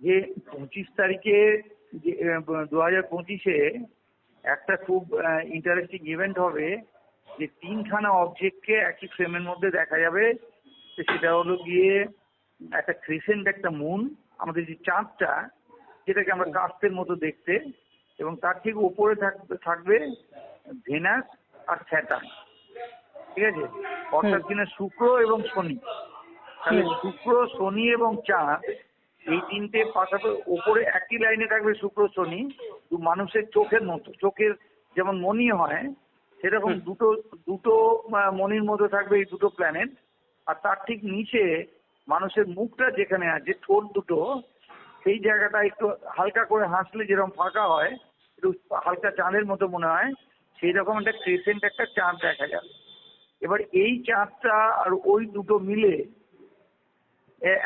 যে 25 তারিখে 2025-এ একটা খুব ইন্টারেস্টিং ইভেন্ট হবে, যে 3খানা অবজেক্টকে একই ফ্রেমের মধ্যে দেখা যাবে। সেটা হলো গিয়ে একটা ক্রিসেন্ট, একটা মুন, আমাদের যে চাঁদটা যেটাকে আমরা কাস্তের মতো দেখতে, এবং তার ঠিক উপরে থাকবে ভেনাস আর স্যাটার্ন। ঠিক আছে, অর্থাৎ কিনা শুক্র এবং শনি। তাহলে শুক্র, শনি এবং চাঁদ এই তিনটে পাশাপাশি ওপরে একই লাইনে থাকবে শুক্র শনি, মানুষের চোখের মতো, চোখের যেমন মনি হয় সেরকম দুটো মনির মধ্যে থাকবে এই দুটো প্ল্যানেট। আর তার ঠিক নিচে মানুষের মুখটা যেখানে আছে, ঠোঁট দুটো, সেই জায়গাটা একটু হালকা করে হাসলে যেরকম ফাঁকা হয়, একটু হালকা চাঁদের মতো মনে হয়, সেই রকম একটা ক্রিসেন্ট একটা চাঁদ দেখা যাবে। এবার এই চাঁদটা আর ওই দুটো মিলে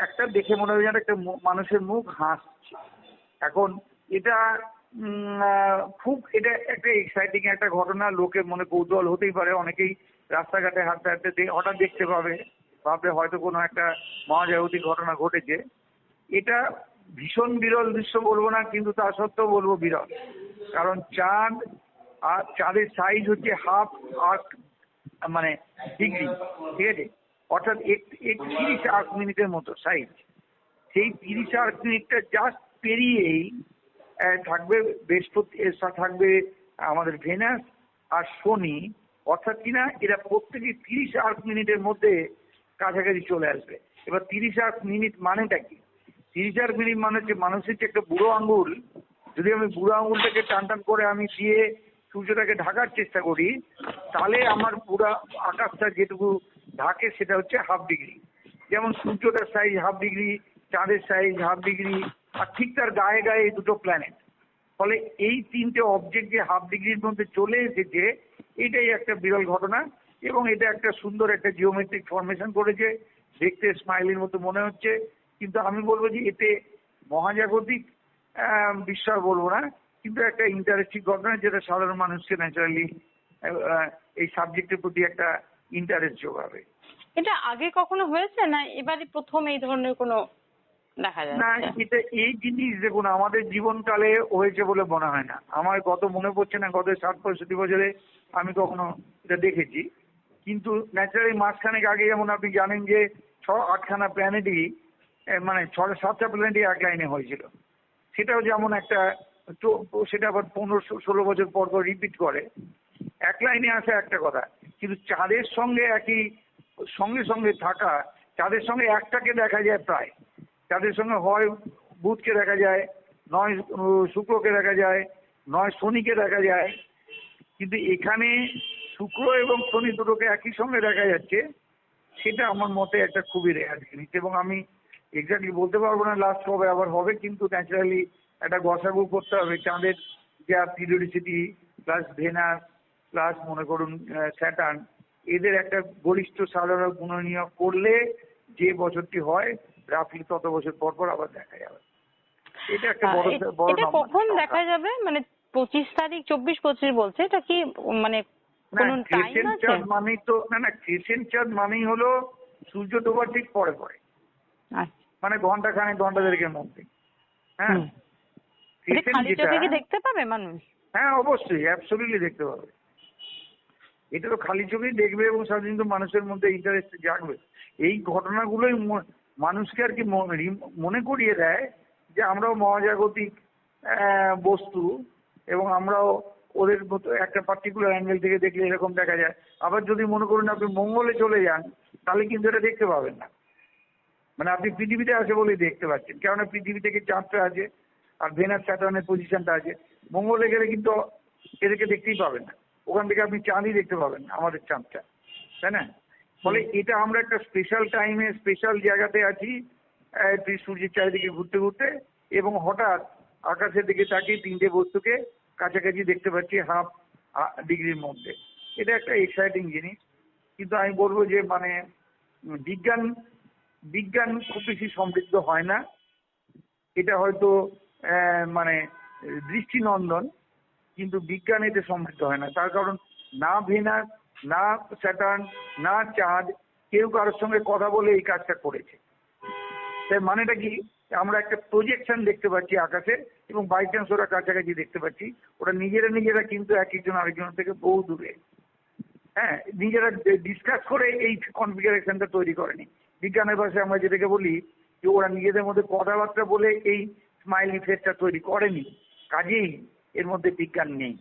একটা দেখে মনে হয় যেন একটা মানুষের মুখ হাসছে। এখন এটা এটা একটা এক্সাইটিং একটা ঘটনা, লোকের মনে কৌতূহল হতেই পারে। অনেকেই রাস্তাঘাটে হাঁটতে হাঁটতে হঠাৎ দেখতে পাবে, ভাববে হয়তো কোনো একটা মহাজাগতিক ঘটনা ঘটেছে। এটা ভীষণ বিরল দৃশ্য বলবো না, কিন্তু তা সত্ত্বেও বলবো বিরল। কারণ চাঁদ আর চাঁদের সাইজ হচ্ছে হাফ আর্ক, মানে ডিগ্রি, ঠিক আছে, অর্থাৎ 30 আর্ক মিনিটের মতো সাইজ। সেই 30 আর্ক মিনিটটা জাস্ট পেরিয়েই থাকবে বৃহস্পতি, থাকবে আমাদের ভেনাস আর শনি, অর্থাৎ কিনা এরা প্রত্যেকে 30 আর্ক মিনিটের মধ্যে কাছাকাছি চলে আসবে। এবার 30 আর্ক মিনিট মানেটা কি? 30 আর্ক মিনিট মানে হচ্ছে মানুষের যে একটা বুড়ো আঙুল, যদি আমি বুড়ো আঙুলটাকে টান টান করে আমি দিয়ে সূর্যটাকে ঢাকার চেষ্টা করি, তাহলে আমার পুরো আকাশটা যেটুকু ঢাকে সেটা হচ্ছে হাফ ডিগ্রি। যেমন সূর্যটার সাইজ হাফ ডিগ্রি, চাঁদের সাইজ হাফ ডিগ্রি, আর ঠিক তার গায়ে গায়ে এই দুটো প্ল্যানেট। ফলে এই তিনটে অবজেক্ট যে হাফ ডিগ্রির মধ্যে চলে এসেছে, এটাই একটা বিরল ঘটনা। এবং এটা একটা সুন্দর একটা জিওমেট্রিক ফরমেশন করেছে, দেখতে স্মাইলির মতো মনে হচ্ছে। কিন্তু আমি বলবো যে এতে মহাজাগতিক বিষয় বলবো না, কিন্তু একটা ইন্টারেস্টিং ঘটনা, যেটা সাধারণ মানুষকে ন্যাচারালি এই সাবজেক্টের প্রতি একটা ইন্টারেস্ট যোগাবে। এটা আগে কখনো হয়েছে না এবারই প্রথম এই ধরনের কোনো দেখা যাচ্ছে? না, এটা এই জিনিস দেখুন আমাদের জীবনকালে হয়েছে বলে মনে হয় না। আমার মনে পড়ছে না গত 60-65 বছরে আমি কখনো এটা দেখেছি। কিন্তু ন্যাচারালি মাঝখানেক আগে যেমন আপনি জানেন যে 6-8খানা প্ল্যানেটই, মানে 6-7টা প্ল্যানেটই এক লাইনে হয়েছিল। সেটাও যেমন একটা, সেটা আবার 15-16 বছর পর পর রিপিট করে। এক লাইনে আসা একটা কথা, কিন্তু চাঁদের সঙ্গে একই সঙ্গে সঙ্গে থাকা, চাঁদের সঙ্গে একটাকে দেখা যায় প্রায়, চাঁদের সঙ্গে হয় বুধকে দেখা যায়, নয় শুক্রকে দেখা যায়, নয় শনিকে দেখা যায়। কিন্তু এখানে শুক্র এবং শনি দুটোকে একই সঙ্গে দেখা যাচ্ছে, সেটা আমার মতে একটা খুবই রেয়ার জিনিস। এবং আমি এক্স্যাক্টলি বলতে পারবো না লাস্ট কবে আবার হবে, কিন্তু ন্যাচারালি একটা গসাগু করতে হবে চাঁদের যা পিরিয়ডিসিটি প্লাস ভেনাস প্লাস মনে করুন স্যাটার্ন, এদের একটা গরিষ্ঠ সাধারণ গুণনীয় করলে যে বছরটি হয় রাফলি তত বছর পর পর আবার দেখা যাবে। এটা একটা বড় এটা কখন দেখা যাবে? মানে 25 তারিখ 24-25 বলছে, এটা কি মানে কোন টাইম আছে? চাঁদ মানেই তো না, ক্রিসেন্ট চাঁদ মানেই হলো সূর্য ডোবার ঠিক পরে পরে, মানে ঘন্টা খানেক ঘন্টা দেড়েকের মধ্যে। হ্যাঁ, খালি চোখে কি দেখতে পাবে মানুষ? হ্যাঁ অবশ্যই, অ্যাবসলিউটলি দেখতে পাবে। এটা তো খালি চোখেই দেখবে এবং সাধারণত মানুষের মধ্যে ইন্টারেস্ট জাগবে। এই ঘটনাগুলোই মানুষকে আর কি মনে করিয়ে দেয় যে আমরাও মহাজাগতিক বস্তু, এবং আমরাও ওদের মতো একটা পার্টিকুলার অ্যাঙ্গেল থেকে দেখলে এরকম দেখা যায়। আবার যদি মনে করুন আপনি মঙ্গলে চলে যান, তাহলে কিন্তু এটা দেখতে পাবেন না। মানে আপনি পৃথিবীতে আছে বলেই দেখতে পাচ্ছেন, কেননা পৃথিবী থেকে চাঁদটা আছে আর ভেনাস স্যাটার্নের পজিশনটা আছে। মঙ্গলে গেলে কিন্তু এদেরকে দেখতেই পাবেন না, ওখান থেকে আপনি চাঁদই দেখতে পাবেন না, আমাদের চাঁদটা, তাই না? ফলে এটা আমরা একটা স্পেশাল টাইমে স্পেশাল জায়গাতে আছি, সূর্যের চারিদিকে ঘুরতে ঘুরতে, এবং হঠাৎ আকাশের দিকে তাকিয়ে তিনটে বস্তুকে কাছাকাছি দেখতে পাচ্ছি হাফ ডিগ্রির মধ্যে। এটা একটা এক্সাইটিং জিনিস। কিন্তু আমি বলবো যে মানে বিজ্ঞান খুব বেশি সমৃদ্ধ হয় না। এটা হয়তো মানে দৃষ্টিনন্দন, কিন্তু বিজ্ঞান এতে সমৃদ্ধ হয় না। তার কারণ না ভেনাস, না স্যাটার্ন, না চাঁদ কেউ কারোর সঙ্গে কথা বলে এই কাজটা করেছে। তাই মানেটা কি, আমরা একটা প্রজেকশন দেখতে পাচ্ছি আকাশে, এবং বাই চান্স ওরা কাছাকাছি দেখতে পাচ্ছি, ওরা নিজেরা কিন্তু এক একজন আরেকজনের থেকে বহু দূরে। হ্যাঁ, নিজেরা ডিসকাস করে এই কনফিগারেশনটা তৈরি করেনি। বিজ্ঞানের ভাষায় আমরা যেটাকে বলি যে ওরা নিজেদের মধ্যে কথাবার্তা বলে এই স্মাইলি ফেসটা তৈরি করেনি, কাজেই এর মধ্যে বিজ্ঞান নেই।